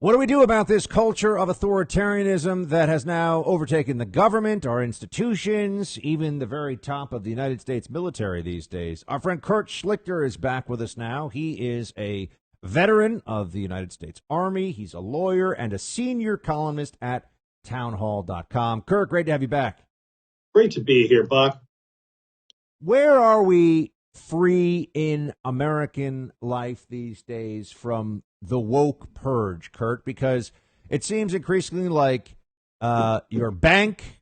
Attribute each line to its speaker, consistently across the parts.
Speaker 1: What do we do about this culture of authoritarianism that has now overtaken the government, our institutions, even the very top of the United States military these days? Our friend Kurt Schlichter is back with us now. He is a veteran of the United States Army. He's a lawyer and a senior columnist at TownHall.com. Kurt, great to have you back.
Speaker 2: Great to be here, Buck.
Speaker 1: Where are we free in American life these days from the woke purge, Kurt? Because it seems increasingly like your bank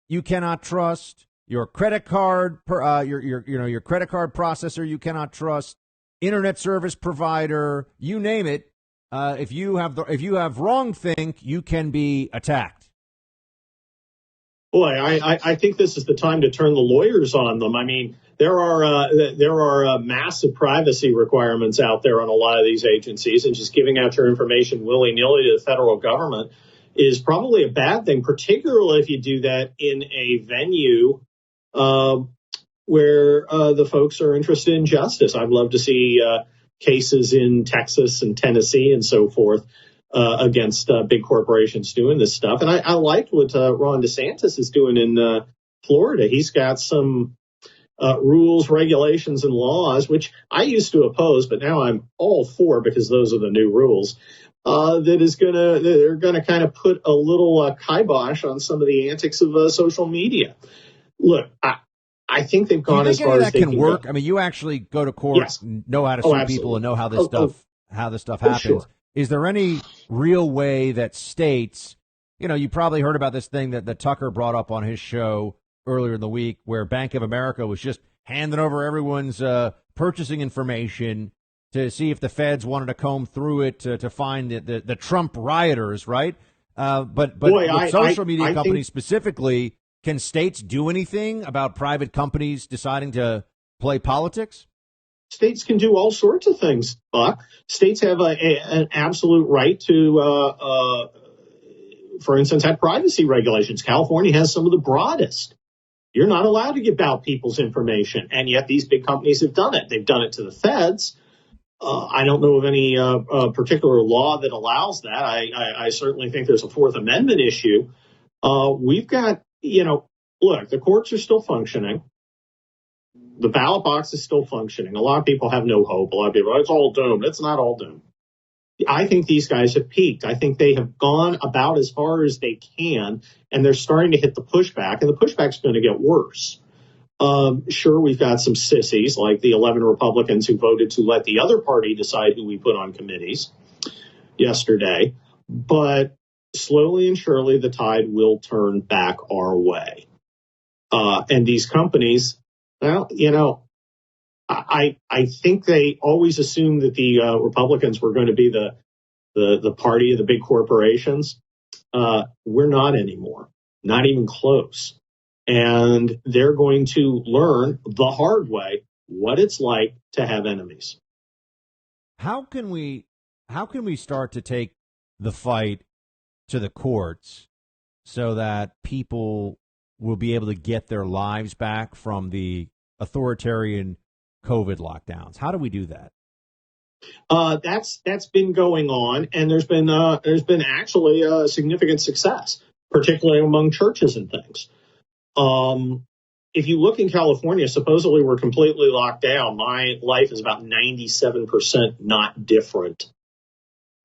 Speaker 1: you cannot trust, your credit card, your credit card processor you cannot trust, internet service provider, you name it. If you have wrongthink, you can be attacked.
Speaker 2: Boy, I think this is the time to turn the lawyers on them. I mean, there are massive privacy requirements out there on a lot of these agencies, and just giving out your information willy-nilly to the federal government is probably a bad thing, particularly if you do that in a venue where the folks are interested in justice. I'd love to see cases in Texas and Tennessee and so forth against big corporations doing this stuff. And I liked what Ron DeSantis is doing in Florida. He's got some rules, regulations, and laws, which I used to oppose, but now I'm all for because those are the new rules. They're gonna kind of put a little kibosh on some of the antics of social media. Look, I think they've gone as far as they can
Speaker 1: work.
Speaker 2: go.
Speaker 1: I mean, you actually go to court,
Speaker 2: Yes.
Speaker 1: know how to sue people, and know how this stuff happens.
Speaker 2: Sure.
Speaker 1: Is there any real way that states, you probably heard about this thing that Tucker brought up on his show earlier in the week, where Bank of America was just handing over everyone's purchasing information to see if the feds wanted to comb through it to find the Trump rioters, right? But
Speaker 2: Boy,
Speaker 1: with social media
Speaker 2: I
Speaker 1: companies
Speaker 2: think
Speaker 1: specifically, can states do anything about private companies deciding to play politics?
Speaker 2: States can do all sorts of things, Buck. States have an absolute right to, for instance, have privacy regulations. California has some of the broadest. You're not allowed to give out people's information, and yet these big companies have done it. They've done it to the feds. I don't know of any particular law that allows that. I certainly think there's a Fourth Amendment issue. We've got, look, the courts are still functioning. The ballot box is still functioning. A lot of people have no hope. A lot of people, it's all doomed. It's not all doomed. I think these guys have peaked. I think they have gone about as far as they can, and they're starting to hit the pushback, and the pushback's going to get worse. Sure, we've got some sissies like the 11 Republicans who voted to let the other party decide who we put on committees yesterday, but slowly and surely the tide will turn back our way. And these companies, well, I think they always assumed that the Republicans were going to be the party of the big corporations. We're not anymore, not even close. And they're going to learn the hard way what it's like to have enemies.
Speaker 1: How can we start to take the fight to the courts so that people will be able to get their lives back from the authoritarian COVID lockdowns? How do we do that?
Speaker 2: That's been going on, and there's been actually a significant success, particularly among churches and things. If you look in California, supposedly we're completely locked down. My life is about 97% not different.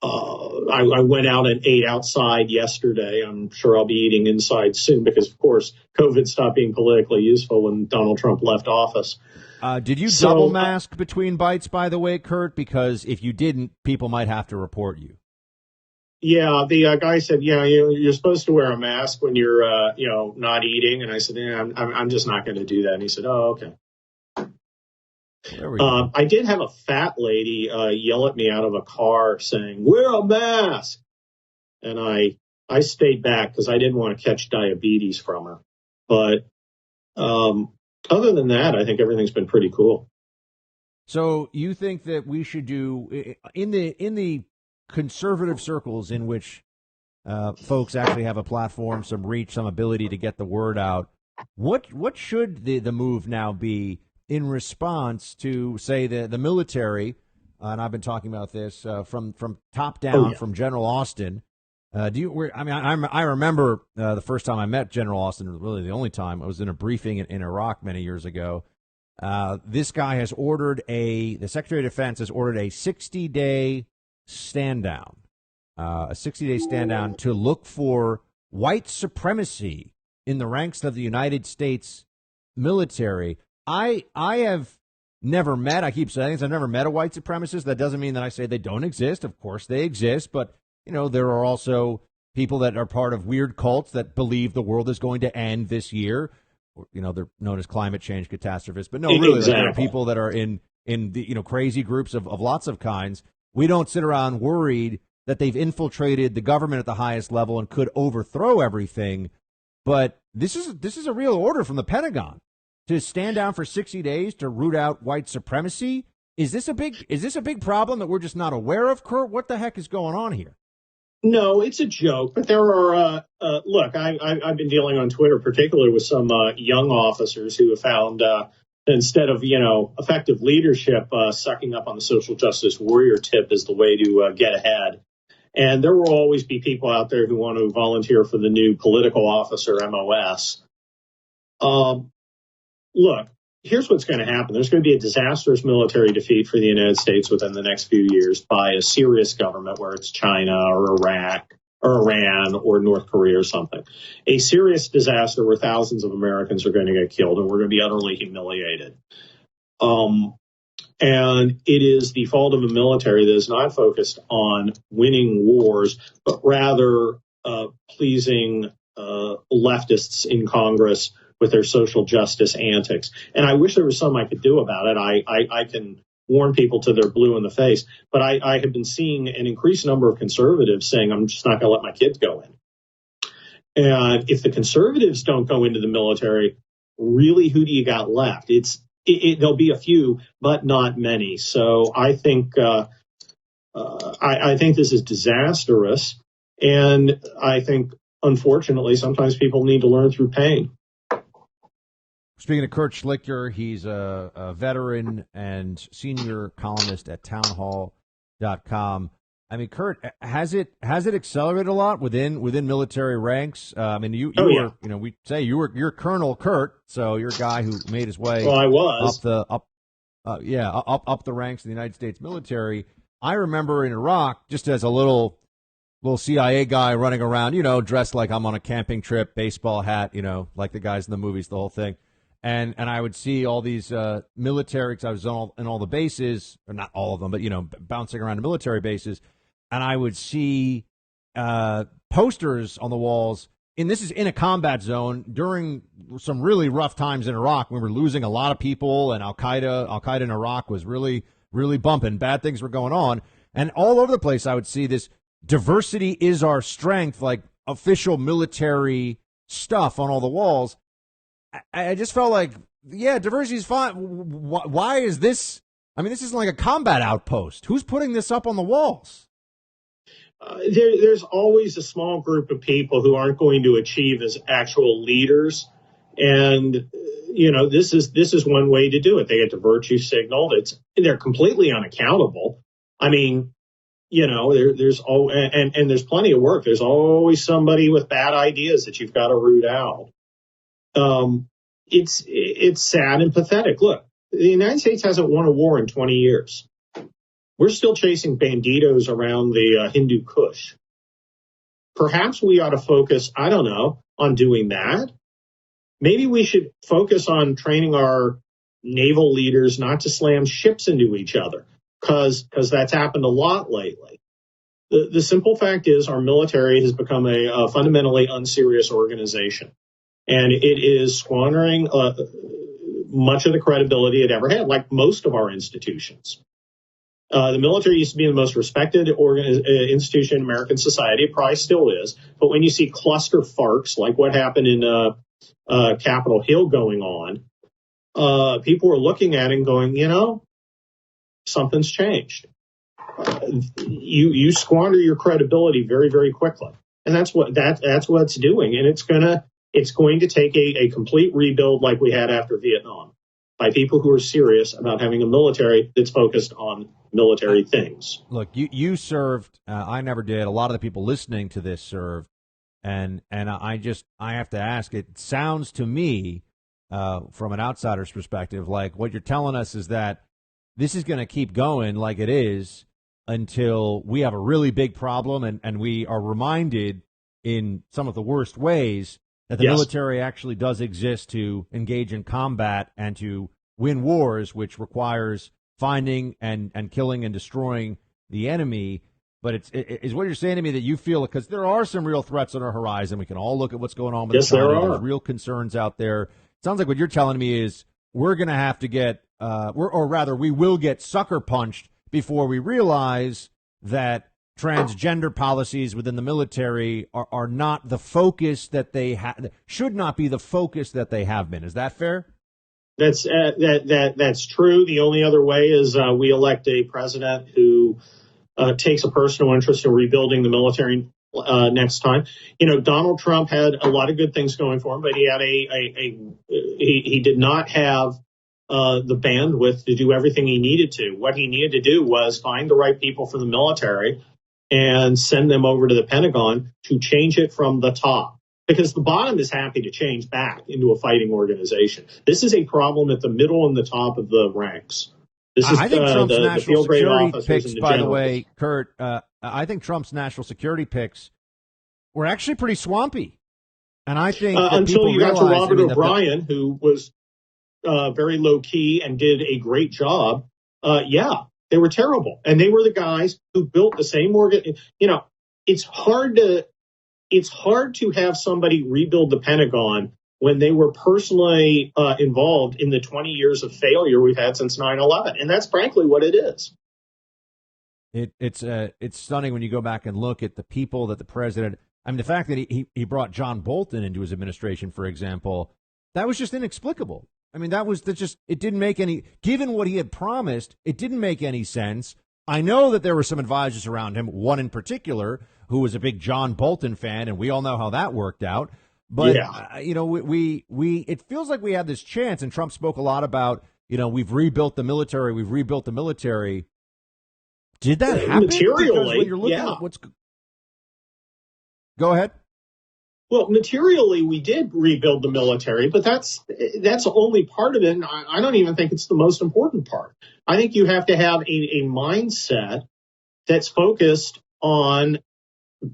Speaker 2: I went out and ate outside yesterday. I'm sure I'll be eating inside soon because, of course, COVID stopped being politically useful when Donald Trump left office.
Speaker 1: Did you double mask between bites, by the way, Kurt? Because if you didn't, people might have to report you.
Speaker 2: Yeah, the guy said, you're supposed to wear a mask when you're, not eating. And I said, I'm just not going to do that. And he said, oh, okay.
Speaker 1: There we go.
Speaker 2: I did have a fat lady yell at me out of a car saying, wear a mask. And I stayed back because I didn't want to catch diabetes from her. But other than that, I think everything's been pretty cool.
Speaker 1: So you think that we should do in the conservative circles in which folks actually have a platform, some reach, some ability to get the word out, what should the move now be in response to, say, the military and I've been talking about this from top down, from General Austin. I remember the first time I met General Austin, really the only time. I was in a briefing in Iraq many years ago. This guy has ordered the Secretary of Defense has ordered a 60-day stand down, to look for white supremacy in the ranks of the United States military. I have never met, I keep saying this, I've never met a white supremacist. That doesn't mean that I say they don't exist. Of course they exist, but, there are also people that are part of weird cults that believe the world is going to end this year. They're known as climate change catastrophists, but no, really, there are people that are in the, crazy groups of lots of kinds. We don't sit around worried that they've infiltrated the government at the highest level and could overthrow everything. But this is a real order from the Pentagon to stand down for 60 days to root out white supremacy. Is this a big problem that we're just not aware of, Kurt? What the heck is going on here?
Speaker 2: No, it's a joke, but there are, look, I've been dealing on Twitter, particularly with some young officers who have found instead of, effective leadership, sucking up on the social justice warrior tip is the way to get ahead. And there will always be people out there who want to volunteer for the new political officer, MOS. Look, here's what's going to happen. There's going to be a disastrous military defeat for the United States within the next few years by a serious government, where it's China or Iraq or Iran or North Korea or something. A serious disaster where thousands of Americans are going to get killed, and we're going to be utterly humiliated. And it is the fault of a military that is not focused on winning wars, but rather pleasing leftists in Congress with their social justice antics. And I wish there was something I could do about it. I can warn people till they're blue in the face, but I have been seeing an increased number of conservatives saying, I'm just not going to let my kids go in. And if the conservatives don't go into the military, really, who do you got left? There'll be a few, but not many. So I think I think this is disastrous, and I think, unfortunately, sometimes people need to learn through pain.
Speaker 1: Speaking of Kurt Schlichter, he's a veteran and senior columnist at TownHall.com. I mean, Kurt, has it accelerated a lot within military ranks? I mean, we say you're Colonel Kurt, so you're a guy who made his way.
Speaker 2: Well, I was
Speaker 1: up the ranks in the United States military. I remember in Iraq, just as a little CIA guy running around, dressed like I'm on a camping trip, baseball hat, like the guys in the movies, the whole thing. And I would see all these military, because I was in all the bases, or not all of them, but, bouncing around the military bases. And I would see posters on the walls. And this is in a combat zone during some really rough times in Iraq. We were losing a lot of people, and Al Qaeda in Iraq was really, really bumping. Bad things were going on. And all over the place, I would see this diversity is our strength, like official military stuff on all the walls. I just felt like, yeah, diversity is fine. Why is this? I mean, this isn't like a combat outpost. Who's putting this up on the walls?
Speaker 2: There's always a small group of people who aren't going to achieve as actual leaders. And, this is one way to do it. They get to virtue signal. They're completely unaccountable. I mean, there's plenty of work. There's always somebody with bad ideas that you've got to root out. It's sad and pathetic. Look, the United States hasn't won a war in 20 years. We're still chasing banditos around the Hindu Kush. Perhaps we ought to focus, I don't know, on doing that. Maybe we should focus on training our naval leaders not to slam ships into each other, because that's happened a lot lately. The simple fact is our military has become a fundamentally unserious organization, and it is squandering much of the credibility it ever had, like most of our institutions. The military used to be the most respected institution in American society. It probably still is. But when you see cluster farks like what happened in Capitol Hill going on, people are looking at it and going, something's changed. You squander your credibility very, very quickly. And that's what it's doing. And it's going to take a complete rebuild like we had after Vietnam. by people who are serious about having a military that's focused on military things.
Speaker 1: Look, you served. I never did. A lot of the people listening to this served, and I have to ask. It sounds to me, from an outsider's perspective, like what you're telling us is that this is going to keep going like it is until we have a really big problem, and we are reminded in some of the worst ways that the military actually does exist to engage in combat and to win wars, which requires finding and killing and destroying the enemy. But is what you're saying to me that you feel, because there are some real threats on our horizon. We can all look at what's going on with China. There's real concerns out there. It sounds like what you're telling me is we're going to have to get, we will get sucker punched before we realize that transgender policies within the military are not the focus that they should not be the focus that they have been. Is that fair?
Speaker 2: That's true. The only other way is we elect a president who takes a personal interest in rebuilding the military next time. You know, Donald Trump had a lot of good things going for him, but he had he did not have the bandwidth to do everything he needed to. What he needed to do was find the right people for the military and send them over to the Pentagon to change it from the top. Because the bottom is happy to change back into a fighting organization. This is a problem at the middle and the top of the ranks. This is
Speaker 1: I think Trump's national security picks, by the way, Kurt, I think Trump's national security picks were actually pretty swampy. And I think
Speaker 2: until you got to Robert O'Brien, who was very low key and did a great job. They were terrible. And they were the guys who built the same organ. You know, it's hard to have somebody rebuild the Pentagon when they were personally involved in the 20 years of failure we've had since 9/11. And that's frankly what it is.
Speaker 1: It's stunning when you go back and look at the people that the president, I mean, the fact that he brought John Bolton into his administration, for example, that was just inexplicable. I mean, it didn't make any, given what he had promised, it didn't make any sense. I know that there were some advisors around him, one in particular, who was a big John Bolton fan, and we all know how that worked out. But, it feels like we had this chance, and Trump spoke a lot about, we've rebuilt the military. Did that happen?
Speaker 2: Materially,
Speaker 1: when you're looking at what's... Go ahead.
Speaker 2: Well, materially, we did rebuild the military, but that's only part of it. And I don't even think it's the most important part. I think you have to have a mindset that's focused on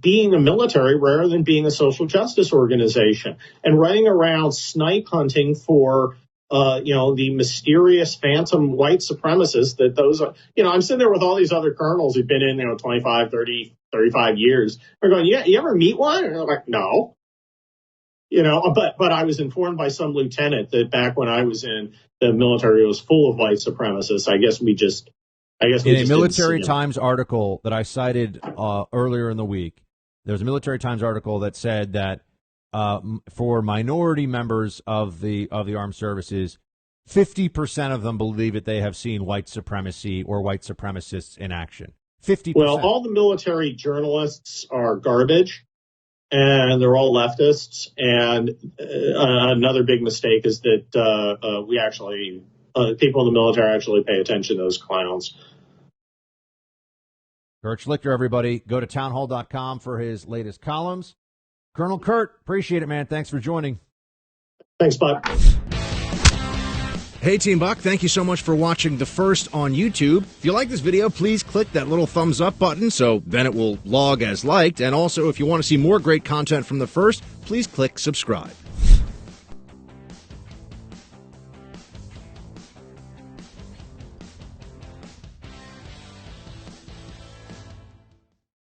Speaker 2: being a military rather than being a social justice organization and running around snipe hunting for, the mysterious phantom white supremacists that those are. I'm sitting there with all these other colonels who've been in, 25, 30, 35 years. They're going, you ever meet one? And they're like, no. But I was informed by some lieutenant that back when I was in the military, it was full of white supremacists. In a Military
Speaker 1: Times article that I cited earlier in the week, there was a Military Times article that said that for minority members of the armed services, 50% of them believe that they have seen white supremacy or white supremacists in action. 50%.
Speaker 2: Well, all the military journalists are garbage. And they're all leftists. And another big mistake is that people in the military actually pay attention to those clowns.
Speaker 1: Kurt Schlichter, everybody. Go to townhall.com for his latest columns. Colonel Kurt, appreciate it, man. Thanks for joining.
Speaker 2: Thanks, Buck.
Speaker 1: Hey, Team Buck, thank you so much for watching The First on YouTube. If you like this video, please click that little thumbs up button so then it will log as liked. And also, if you want to see more great content from The First, please click subscribe.